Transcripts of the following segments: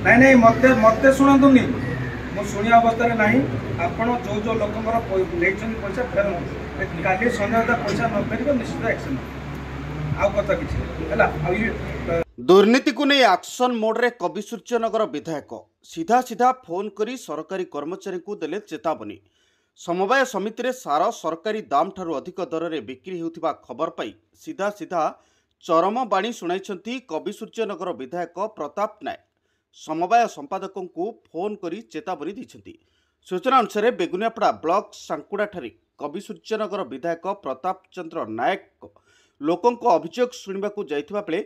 नहीं मत मत शुणुनि मु शुणिया अवस्था नहीं आप जो जो लोक पैसा फेरत काली संजय पैसा न फेर निश्चित एक्शन आउ कथा कि दुर्नीति को नहीं एक्शन मोड्रे कवि सूर्यनगर विधायक सीधा सीधा फोन करी सरकारी कर्मचारी को देले चेतावनी। समवाय समिति रे सार सरकारी दाम ठारू अधिक दर में बिक्री होउथिबा खबर पाई सीधा सीधा चरम बाणी शुणाइछंती कवि सूर्यनगर विधायक प्रताप नायक समवाय संपादकों को फोन करी चेतावनी दैछंती। सूचना अनुसार बेगुनियापड़ा ब्लॉक सांकुड़ा ठारे कवि सूर्यनगर विधायक प्रताप चंद्र नायक लोकों अभियोग शुणवाक जाइथिबा बेले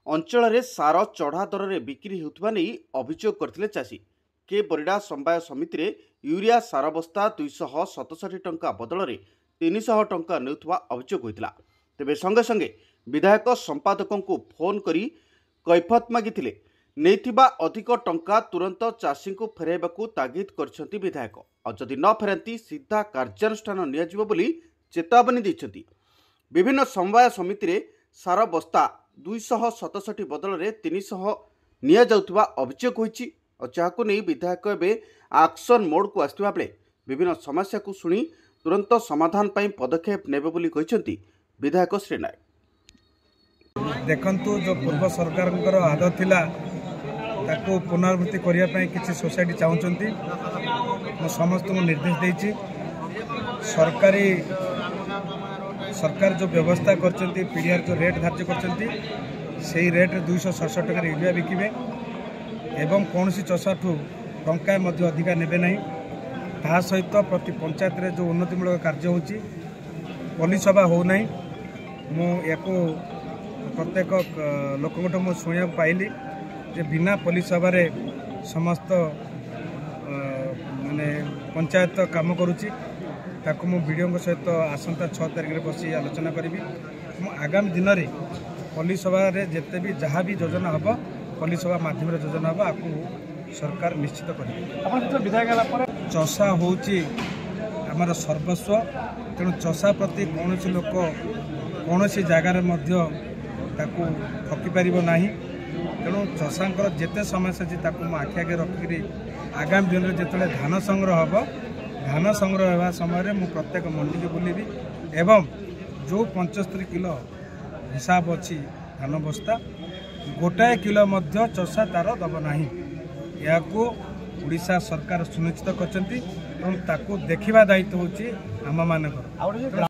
अंचल में सार चढ़ा दर में बिक्री होउथिबा नै अभियोग करथिले चाषी। के बरिडा समवाय समिति रे यूरिया सार बस्ता 267 टंका बदल में 300 टंका नेउथुवा अभियोग होइतिला। तेबे संगे संगे विधायक संपादकों को फोन करी कैफत मागिथिले नेथिबा अधिक टंका तुरंत चाषी को फेराइबाकू तागिद करछंती विधायक और जदि न फेरंती सीधा कार्यानुष्ठान नियाजिबो बोली चेतावनी दैछंती। विभिन्न समवाय समिति रे सार बस्ता 267 बदल में 300 निया जाउथबा अभियोग होइछि और जहाको नहीं विधायक एवं एक्शन मोड को आसुवा बेले विभिन्न समस्या को शुणी तुरंत समाधान पाई पदक्षेप नेबे बोली कहिसंती विधायक श्री नायक। देखंतु जो पूर्व सरकार आदत थिला ताको पुनरावृत्ति करिया पई किछि सोसाइटी चाहउचंती मो समस्त को निर्देश देछि सरकार जो व्यवस्था करचंती पीडीआर जो रेट धार्य करचंती सेही रेट 267 टका यूरिया बिकिबे एवं कौन सी चषा ठू टंका मध्य अधिका नेबे नहीं। ता सहित प्रति पंचायत रे जो उन्नतिमूलक कार्य होची पुलिस सभा हो नहीं मु याको प्रत्येक लोकंठ मु शुणिया पाइली जे बिना पुलिस सभा रे समस्त माने पंचायत काम करुची ताको मु वीडियो सहित आसंता 6 तारिख रे बसी आलोचना करी आगामी दिन में पुलिस सभा रे जेते भी जहाँ भी योजना हम पुलिस सभा माध्यम योजना हम आपको सरकार निश्चित कर। चषा होची आमर सर्वस्व तेणु चषा प्रति कौन लोक कौन जगार ताकू ठकी पार ना तेणु चषांकर जेते समस्या अच्छी ताकू आखि आगे रखिकी आगामी दिन में जिते धान संग्रह हम धान संग्रह होगा समय मु प्रत्येक मंडी के बुलेबी एवं जो 75 किलो हिसाब अच्छी धान बस्ता गोटाए किलो मध्य चषा तार दब नाही या उड़ीसा सरकार सुनिश्चित करछंती देखा दायित्व होची आम मानकर।